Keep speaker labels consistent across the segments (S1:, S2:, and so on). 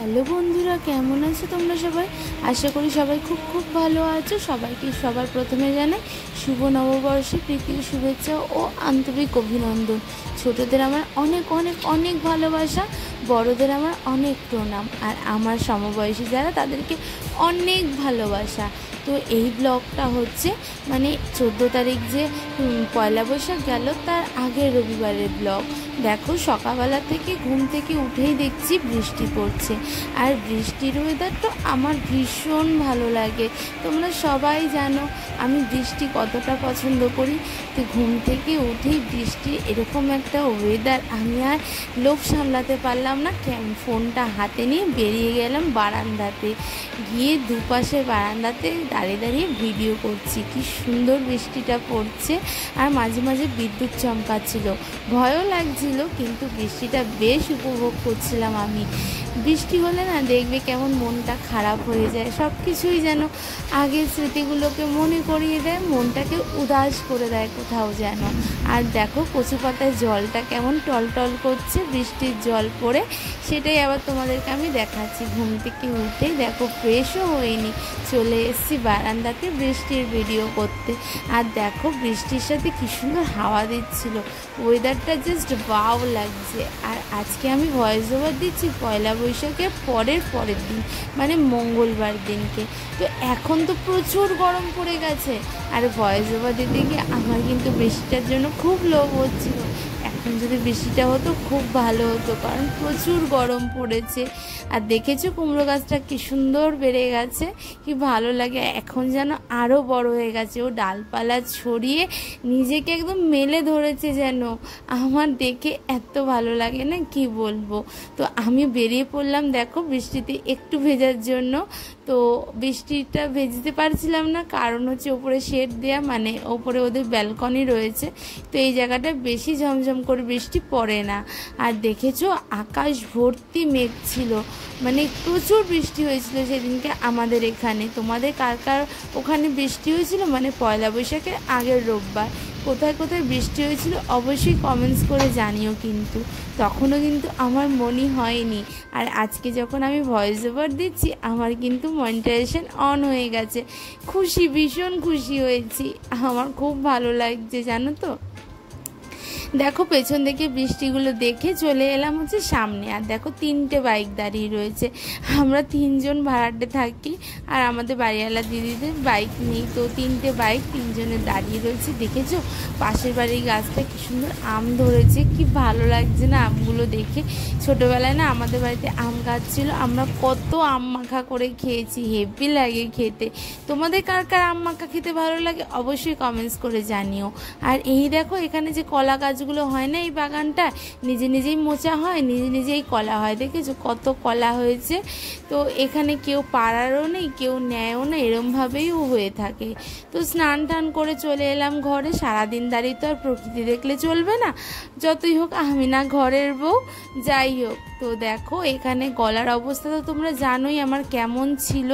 S1: Hello বন্ধুরা, কেমন আছো তোমরা সবাই? আশা করি সবাই খুব খুব ভালো আছো। সবাইকে সবার প্রথমে জানাই শুভ নববর্ষে প্রীতি শুভেচ্ছা ও আন্তরিক অভিনন্দন। ছোটদের আমার অনেক অনেক অনেক ভালোবাসা, বড়দের আমার অনেক প্রণাম, আর আমার সমবয়সী যারা তাদেরকে অনেক ভালোবাসা। তো এই ব্লগটা হচ্ছে 14 তারিখ যে পয়লা বৈশাখ গেল তার আগের রবিবারের ব্লগ। দেখো, সকালবেলা থেকে ঘুম থেকে উঠেই দেখছি বৃষ্টি পড়ছে, আর বৃষ্টির ওয়েদারটা আমার ভীষণ ভালো লাগে। তোমরা সবাই জানো আমি বৃষ্টি কতটা পছন্দ করি। তো ঘুম থেকে উঠেই বৃষ্টি এরকম একটা ওয়েদার, আমি আর লোভ সামলাতে পারলাম না, ফোনটা হাতে নিয়ে বেরিয়ে গেলাম বারান্দাতে। গিয়ে দুপাশের বারান্দাতে দাঁড়িয়ে দাঁড়িয়ে ভিডিও করছি। কি সুন্দর বৃষ্টিটা পড়ছে, আর মাঝে মাঝে বিদ্যুৎ চমকাচ্ছিল, ভয়ও লাগছিল, কিন্তু বৃষ্টিটা বেশ উপভোগ করছিলাম আমি। বৃষ্টি হলে না দেখবে কেমন মনটা খারাপ হয়ে যায়, সব কিছুই যেন আগের স্মৃতিগুলোকে মনে করিয়ে দেয়, মনটাকে উদাস করে দেয় কোথাও যেন। আর দেখো কচু পাতার জলটা কেমন টলটল করছে বৃষ্টির জল পড়ে, সেটাই আবার তোমাদেরকে আমি দেখাচ্ছি। ঘুম থেকে উঠে দেখো ফ্রেশও হয়নি, চলে এসেছি বারান্দাতে বৃষ্টির ভিডিও করতে। আর দেখো বৃষ্টির সাথে কি সুন্দর হাওয়া দিচ্ছিল, ওয়েদারটা জাস্ট ওয়াও লাগছে। আর আজকে আমি ভয়েস ওভার দিচ্ছি পয়লা বৈশাখের পরের দিন, মঙ্গলবার দিনকে। তো এখন তো প্রচুর গরম পড়ে গেছে, আর ভয়েস ওভার দিতে গিয়ে আমার কিন্তু বৃষ্টিটার জন্য খুব লোভ হচ্ছিল। এখন যদি বৃষ্টিটা হতো খুব ভালো হতো, কারণ প্রচুর গরম পড়েছে। আর দেখেছো কুমড়ো গাছটা কি সুন্দর বেড়ে গেছে, কি ভালো লাগে, এখন যেন আরও বড় হয়ে গেছে। ও ডালপালা ছড়িয়ে নিজেকে একদম মেলে ধরেছে, যেন আমার দেখে এত ভালো লাগে না কি বলবো। তো আমি বেরিয়ে পড়লাম দেখো বৃষ্টিতে একটু ভেজার জন্য। তো বৃষ্টিটা ভেজতে পারছিলাম না, কারণ হচ্ছে ওপরে শেড দেওয়া, ওপরে ওদের ব্যালকনি রয়েছে, তো এই জায়গাটা বেশি ঝমঝম করে বৃষ্টি পড়ে না। আর দেখেছো আকাশ ভর্তি মেঘ ছিল, প্রচুর বৃষ্টি হয়েছিল সেদিনকে আমাদের এখানে। তোমাদের কার কার ওখানে বৃষ্টি হয়েছিল পয়লা বৈশাখের আগের রোববার কোথায় কোথায় বৃষ্টি হয়েছিল অবশ্যই কমেন্টস করে জানিও। কিন্তু তখনও কিন্তু আমার মনই হয়নি। আর আজকে যখন আমি ভয়েস ওভার দিচ্ছি আমার কিন্তু মনিটাইজেশন অন হয়ে গেছে। খুশি, ভীষণ খুশি হয়েছি, আমার খুব ভালো লাগছে জানো তো। দেখো পেছন থেকে বৃষ্টিগুলো দেখে চলে এলাম হচ্ছে সামনে। আর দেখো 3টে বাইক দাঁড়িয়ে রয়েছে, আমরা 3জন ভাড়াটে থাকি, আর আমাদের বাড়িওয়ালা দিদিদের বাইক নেই, তো 3টে বাইক 3জনের দাঁড়িয়ে রয়েছে। দেখেছো পাশের বাড়ির গাছটা কি সুন্দর আম ধরেছে, কি ভালো লাগছে না আমগুলো দেখে। ছোটোবেলায় না আমাদের বাড়িতে আম গাছ ছিল, আমরা কত আম মাখা করে খেয়েছি, হেভি লাগে খেতে। তোমাদের কার কার আম মাখা খেতে ভালো লাগে অবশ্যই কমেন্টস করে জানিও। আর এই দেখো এখানে যে কলা গাছগুলো হয় না, এই বাগানটা নিজে নিজেই মোচা হয়, নিজে নিজেই কলা হয়। দেখেছো কত কলা হয়েছে। তো এখানে কেউ পাড়ারও নেই, কেউ নেয়ও না, এরমভাবেই হয়ে থাকে। তো স্নান টান করে চলে এলাম ঘরে। সারাদিন দাঁড়িয়ে তো আর প্রকৃতি দেখলে চলবে না, যতই হোক আমি না ঘরের বউ, যাই হোক। তো দেখো এখানে গলার অবস্থা তো তোমরা জানোই আমার কেমন ছিল,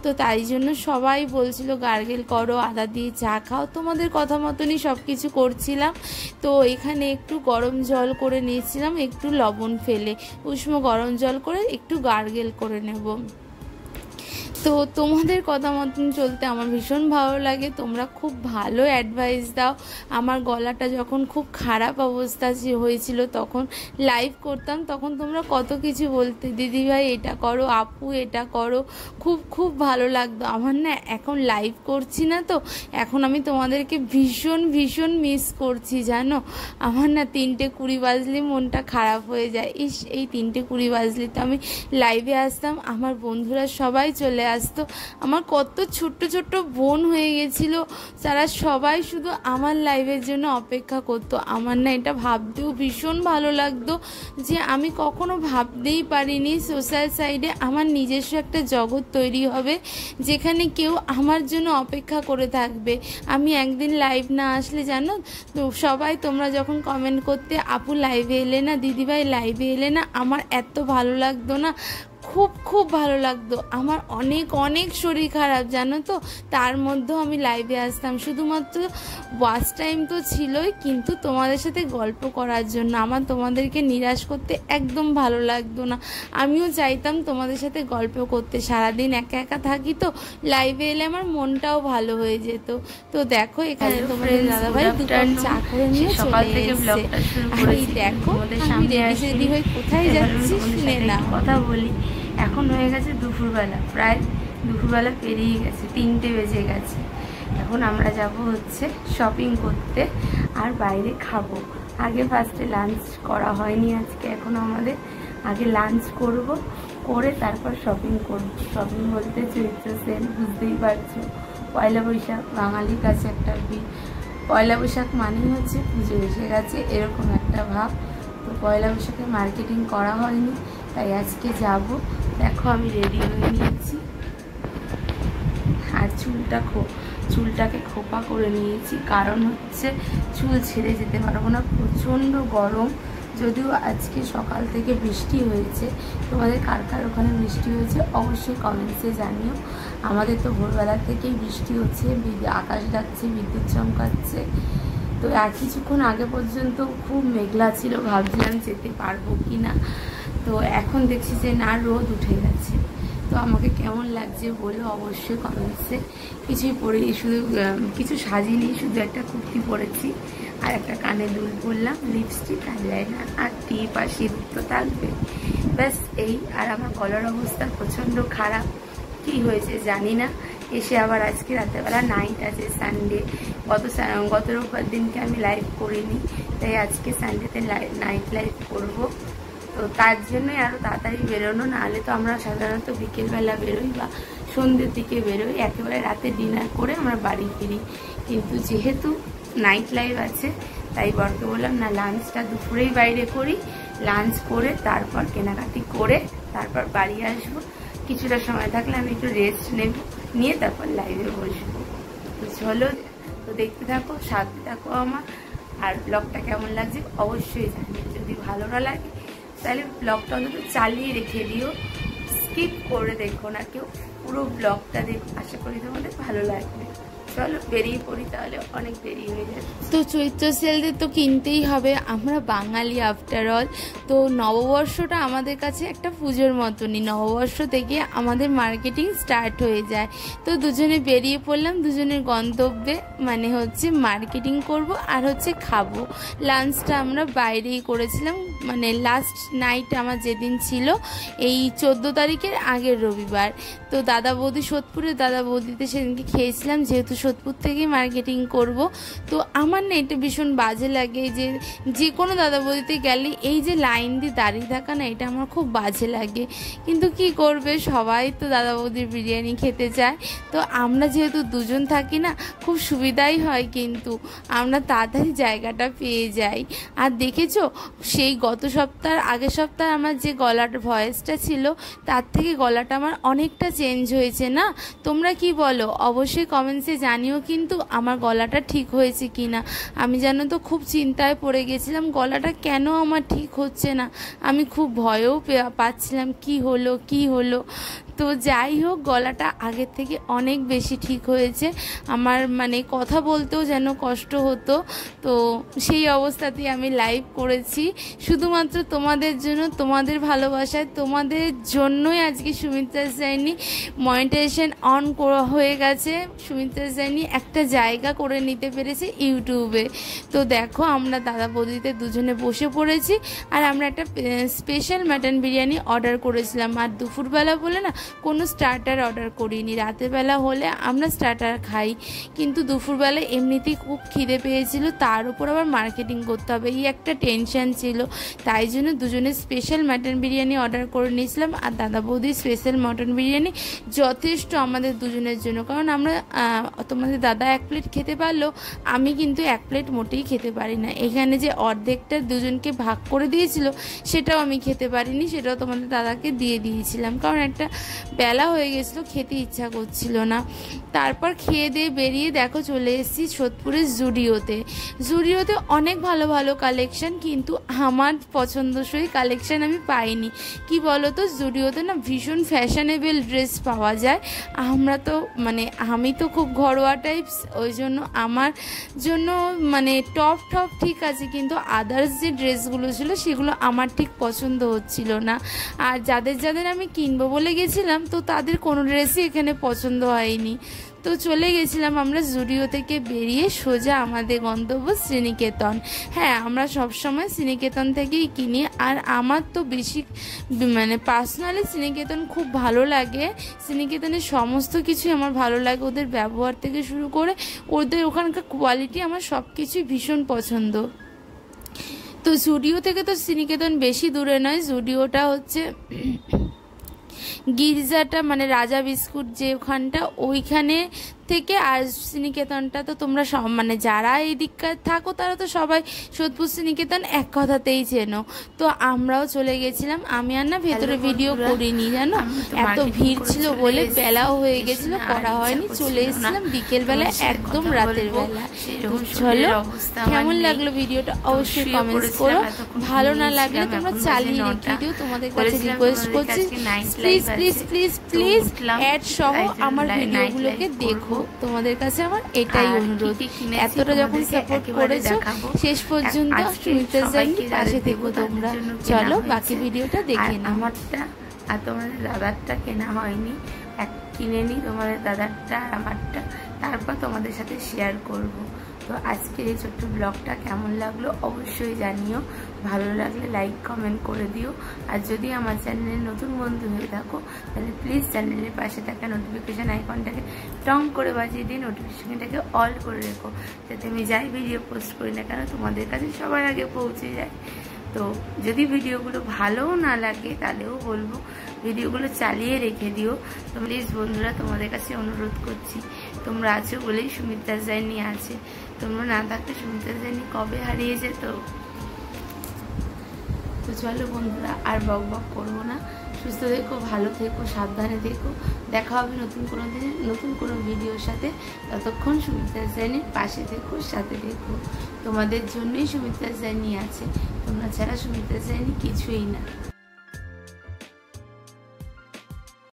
S1: তো তাই জন্য সবাই বলছিল গার্গেল করো, আদা দিয়ে চা খাও, তোমাদের কথা মতনই সব কিছু করছিলাম। তো এখানে একটু গরম জল করে নিয়েছিলাম, একটু লবণ ফেলে উষ্ণ গরম জল করে একটু গার্গেল করে নেব। তো তোমাদের কথা মতন চলতে আমার ভীষণ ভালো লাগে, তোমরা খুব ভালো অ্যাডভাইস দাও। আমার গলাটা যখন খুব খারাপ অবস্থা হয়েছিল তখন লাইভ করতাম, তখন তোমরা কত কিছু বলতে, দিদিভাই এটা করো, আপু এটা করো, খুব খুব ভালো লাগতো আমার না। এখন লাইভ করছি না তো, এখন আমি তোমাদেরকে ভীষণ ভীষণ মিস করছি জানো। আমার না 3:20 বাজলে মনটা খারাপ হয়ে যায়, এই 3:20 বাজলে তো আমি লাইভে আসতাম, আমার বন্ধুরা সবাই চলে আসতো। আমার কত ছোট্ট ছোট্ট বোন হয়ে গেছিলো, তারা সবাই শুধু আমার লাইভের জন্য অপেক্ষা করতো। আমার না এটা ভাবতেও ভীষণ ভালো লাগতো যে আমি কখনো ভাবতেই পারিনি সোশ্যাল সাইডে আমার নিজস্ব একটা জগৎ তৈরি হবে, যেখানে কেউ আমার জন্য অপেক্ষা করে থাকবে। আমি একদিন লাইভ না আসলে জানো তো সবাই তোমরা যখন কমেন্ট করতে আপু লাইভে এলে না, দিদিভাই লাইভে এলে না, আমার এত ভালো লাগতো না, খুব খুব ভালো লাগতো। আমার অনেক অনেক শরীর খারাপ জানো তো, তার মধ্যেও আমি লাইভে আসতাম শুধুমাত্র ওয়াচ টাইম তো ছিলই, কিন্তু তোমাদের সাথে গল্প করার জন্য। আমার তোমাদেরকে নিরাশ করতে একদম ভালো লাগতো না, আমিও চাইতাম তোমাদের সাথে গল্প করতে। সারাদিন একা একা থাকি তো, লাইভে এলে আমার মনটাও ভালো হয়ে যেত। তো দেখো এখানে তোমাদের দাদাভাই দুটো চা করে নিয়ে চলে এসেছে। আর এই দেখো আমি রেডি হয়ে কোথায় যাচ্ছি শুনে না
S2: কথা বলি। এখন হয়ে গেছে দুপুরবেলা, প্রায় দুপুরবেলা পেরিয়ে গেছে, 3টে বেজে গেছে। এখন আমরা যাব হচ্ছে শপিং করতে আর বাইরে খাবো। আগে ফার্স্টে লাঞ্চ করা হয়নি আজকে, এখন আমাদের আগে লাঞ্চ করব, করে তারপর শপিং করব। শপিং বলতে চৈত্র সেল, বুঝতেই পারছো, পয়লা বৈশাখ বাঙালির কাছে একটা পয়লা বৈশাখ মানেই হচ্ছে পুজো এসে গেছে, এরকম একটা ভাব। তো পয়লা বৈশাখে মার্কেটিং করা হয়নি, তাই আজকে যাব। দেখো আমি রেডি হয়ে নিয়েছি আর চুলটাকে খোপা করে নিয়েছি, কারণ হচ্ছে চুল ছেড়ে যেতে পারবো না, প্রচণ্ড গরম। যদিও আজকে সকাল থেকে বৃষ্টি হয়েছে, তোমাদের কার কার ওখানে বৃষ্টি হয়েছে অবশ্যই কমেন্টসে জানিও। আমাদের তো ভোরবেলা থেকেই বৃষ্টি হচ্ছে, আকাশ ডাকছে, বিদ্যুৎ চমকাচ্ছে। তো আর কিছুক্ষণ আগে পর্যন্ত খুব মেঘলা ছিল, ভাবছিলাম যেতে পারবো কি না। তো এখন দেখছি যে না, রোদ উঠে গেছে। তো আমাকে কেমন লাগছে বলো অবশ্যই কমেন্টসে। কিছুই পরিনি, শুধু কিছু সাজিনি, শুধু একটা কুর্তি পরেছি আর একটা কানে দুল পরলাম, লিপস্টিক, আইলাইনার আর টিপ আর সিঁদুর তো থাকবে, ব্যাস এই। আর আমার গলার অবস্থা প্রচণ্ড খারাপ, কি হয়েছে জানি না। এসে আবার আজকে রাতেরবেলা নাইট আছে, সানডে। গত রোববার দিনকে আমি লাইভ করিনি, তাই আজকে সানডেতে নাইট লাইভ করবো। তো তার জন্যই আরও তাড়াতাড়ি বেরোনো, নাহলে তো আমরা সাধারণত বিকেলবেলা বেরোই বা সন্ধ্যের দিকে বেরোই, একেবারে রাতে ডিনার করে আমরা বাড়ি ফিরি। কিন্তু যেহেতু নাইট লাইভ আছে, তাই বরকে বললাম না, লাঞ্চটা দুপুরেই বাইরে করি, লাঞ্চ করে তারপর কেনাকাটি করে তারপর বাড়ি আসবো। কিছুটা সময় থাকলে আমি একটু রেস্ট নিয়ে তারপর লাইভে বসবো। তো চলো, তো দেখতে থাকো, সাথে থাকো আমার। আর ব্লগটা কেমন লাগছে অবশ্যই জানিও। যদি ভালো না লাগে তাহলে ব্লগটা অন্তত চালিয়ে রেখে দিও, স্কিপ করে দেখো না কেউ, পুরো ব্লগটা দেখো, আশা করি তোমাদের ভালো লাগবে। চলো বেরিয়ে পড়ি, তাহলে অনেক দেরি হয়ে যাবে।
S1: তো চৈত্র সেলতে তো কিনতেই হবে, আমরা বাঙালি আফটার অল। তো নববর্ষটা আমাদের কাছে একটা পুজোর মতনই, নববর্ষ থেকে আমাদের মার্কেটিং স্টার্ট হয়ে যায়। তো দুজনে বেরিয়ে পড়লাম দুজনের গন্তব্যে, মানে হচ্ছে মার্কেটিং করব আর হচ্ছে খাবো। লাঞ্চটা আমরা বাইরেই করেছিলাম, মানে লাস্ট নাইট আমার যেদিন ছিল, এই 14 তারিখের আগের রবিবার। তো দাদা বৌদি সোদপুরের দাদা বৌদিতে সেদিনকে খেয়েছিলাম, যেহেতু সোদপুর থেকেই মার্কেটিং করব। তো আমার না এটা ভীষণ বাজে লাগে যে কোনো দাদা বৌদিতে গেলে এই যে লাইন দিয়ে দাঁড়িয়ে থাকা না, এটা আমার খুব বাজে লাগে। কিন্তু কি করবে, সবাই তো দাদা বৌদির বিরিয়ানি খেতে চায়। তো আমরা যেহেতু দুজন থাকি না, খুব সুবিধাই হয়, কিন্তু আমরা তাড়াতাড়ি জায়গাটা পেয়ে যাই। আর দেখেছো, সেই গত সপ্তাহ আগের সপ্তাহে আমার যে গলার ভয়েসটা ছিল, তার থেকে গলাটা আমার অনেকটা চেঞ্জ হয়েছে না? তোমরা কি বলো অবশ্যই কমেন্টসে জানিও কিন্তু আমার গলাটা ঠিক হয়েছে কি না। আমি জানো তো খুব চিন্তায় পড়ে গেছিলাম, গলাটা কেন আমার ঠিক হচ্ছে না, আমি খুব ভয়ও পাচ্ছিলাম কি হলো। তো যাই হোক, গলাটা আগের থেকে অনেক বেশি ঠিক হয়েছে আমার, মানে কথা বলতেও যেন কষ্ট হতো। তো সেই অবস্থাতেই আমি লাইভ করেছি শুধুমাত্র তোমাদের জন্য, তোমাদের ভালোবাসায়, তোমাদের জন্যই আজকে সুমিত্রা জার্নি মনিটাইজেশন অন করা হয়ে গেছে। সুমিত্রা জার্নি একটা জায়গা করে নিতে পেরেছে ইউটিউবে। তো দেখো আমরা দাদা বৌদিতে দুজনে বসে পড়েছি, আর আমরা একটা স্পেশাল মাটন বিরিয়ানি অর্ডার করেছিলাম। আর দুপুরবেলা বলে না কোনো স্টার্টার অর্ডার করিনি, রাতের বেলা হলে আমরা স্টার্টার খাই, কিন্তু দুপুরবেলা এমনিতেই খুব খিদে পেয়েছিল, তার উপর আবার মার্কেটিং করতে হবে, এই একটা টেনশন ছিল। তাই জন্য দুজনে স্পেশাল মাটন বিরিয়ানি অর্ডার করে নিয়েছিলাম। আর দাদা বৌদির স্পেশাল মটন বিরিয়ানি যথেষ্ট আমাদের দুজনের জন্য, কারণ আমরা তোমাদের দাদা 1 প্লেট খেতে পারলো, আমি কিন্তু 1 প্লেট মোটেই খেতে পারি না। এখানে যে অর্ধেকটা দুজনকে ভাগ করে দিয়েছিল, সেটাও আমি খেতে পারিনি, সেটাও তোমাদের দাদাকে দিয়ে দিয়েছিলাম, কারণ একটা বেলা হয়ে গেছিলো, খেতে ইচ্ছা করছিল না। তারপর খেয়ে দিয়ে বেরিয়ে দেখো চলে এসেছি সোদপুরের জুডিওতে অনেক ভালো ভালো কালেকশন, কিন্তু আমার আমার পছন্দসই কালেকশান আমি পাইনি। কি বলো তো, জুডিওতে না ভীষণ ফ্যাশনেবল ড্রেস পাওয়া যায়। আমরা তো আমি তো খুব ঘরোয়া টাইপস, ওই জন্য আমার জন্য টপ ঠিক আছে, কিন্তু আদার্স যে ড্রেসগুলো ছিল সেগুলো আমার ঠিক পছন্দ হচ্ছিল না। আর যাদের আমি কিনবো বলে গেছিলাম, তো তাদের কোনো ড্রেসই এখানে পছন্দ হয়নি। তো চলে গেছিলাম আমরা জুডিও থেকে বেরিয়ে সোজা আমাদের গন্তব্য শ্রীনিকেতন। হ্যাঁ, আমরা সবসময় শ্রীনিকেতন থেকেই কিনি। আর আমার তো বেশি পার্সোনালি শ্রীনিকেতন খুব ভালো লাগে। শ্রীনিকেতনের সমস্ত কিছুই আমার ভালো লাগে, ওদের ব্যবহার থেকে শুরু করে ওদের ওখানকার কোয়ালিটি আমার সব কিছুই ভীষণ পছন্দ। তো জুডিও থেকে তো শ্রীনিকেতন বেশি দূরে নয়, জুডিওটা হচ্ছে গির্জাটা রাজা বিস্কুট যে ওখানটা, ওইখানে থেকে। আর শ্রীনিকেতনটা তো তোমরা সব যারা এই দিককার থাকো তারা তো সবাই সোদপুর শ্রীনিকেতন এক কথাতেই চেনো। তো আমরাও চলে গেছিলাম। আমি আর না ভেতরে ভিডিও করিনি, জানো, এত ভিড় ছিল বলে, বেলাও হয়ে গেছিল, করা হয়নি। চলে এসেছিলাম বিকেলবেলা, একদম রাতের বেলা। চলো, কেমন লাগলো ভিডিওটা অবশ্যই কমেন্টস করো। ভালো না লাগলে তোমরা চালিয়ে ভিডিও, তোমাদের কাছে রিকোয়েস্ট করছি please please please please add সহ আমার ভিডিওগুলোকে দেখো। তোমাদের কাছে আমার এটাই অনুরোধ, এতটা যখন সাপোর্ট করেছো শেষ পর্যন্ত সুমিত্রাস জার্নির পাশে থেকো তোমরা। চলো বাকি ভিডিওটা দেখে নাও।
S2: আমারটা আর তোমাদের দাদারটা কেনা হয়নি, কিনে নিই তোমাদের দাদারটা আর আমারটা, তারপর তোমাদের সাথে শেয়ার করব। তো আজকের এই ছোট্ট ব্লগটা কেমন লাগলো অবশ্যই জানিও। ভালো লাগলে লাইক কমেন্ট করে দিও। আর যদি আমার চ্যানেলের নতুন বন্ধু হয়ে থাকো তাহলে প্লিজ চ্যানেলের পাশে থাকা নোটিফিকেশান আইকনটাকে টং করে বাজিয়ে দিয়ে নোটিফিকেশানটাকে অল করে রেখো, যাতে আমি যাই ভিডিও পোস্ট করি না কেন তোমাদের কাছে সবার আগে পৌঁছে যায়। তো যদি ভিডিওগুলো ভালোও না লাগে তাহলেও বলবো ভিডিওগুলো চালিয়ে রেখে দিও। তো প্লিজ বন্ধুরা, তোমাদের কাছে অনুরোধ করছি, তোমরা আছো বলেই সুমিত্রাস জার্নি আছে, তোমরা না থাকলে সুমিত্রাস জার্নি কবে হারিয়ে যেত। তো চলো বন্ধুরা, আর বক বক করবো না, সুস্থ থেকো, ভালো থেকো, সাবধানে থেকো। দেখা হবে নতুন কোনো দিনে নতুন কোনো ভিডিওর সাথে। ততক্ষণ সুমিত্রাস জার্নির পাশে থেকো, সাথে থেকো। তোমাদের জন্যই সুমিত্রাস জার্নি আছে, তোমরা ছাড়া সুমিত্রাস জার্নি কিছুই না।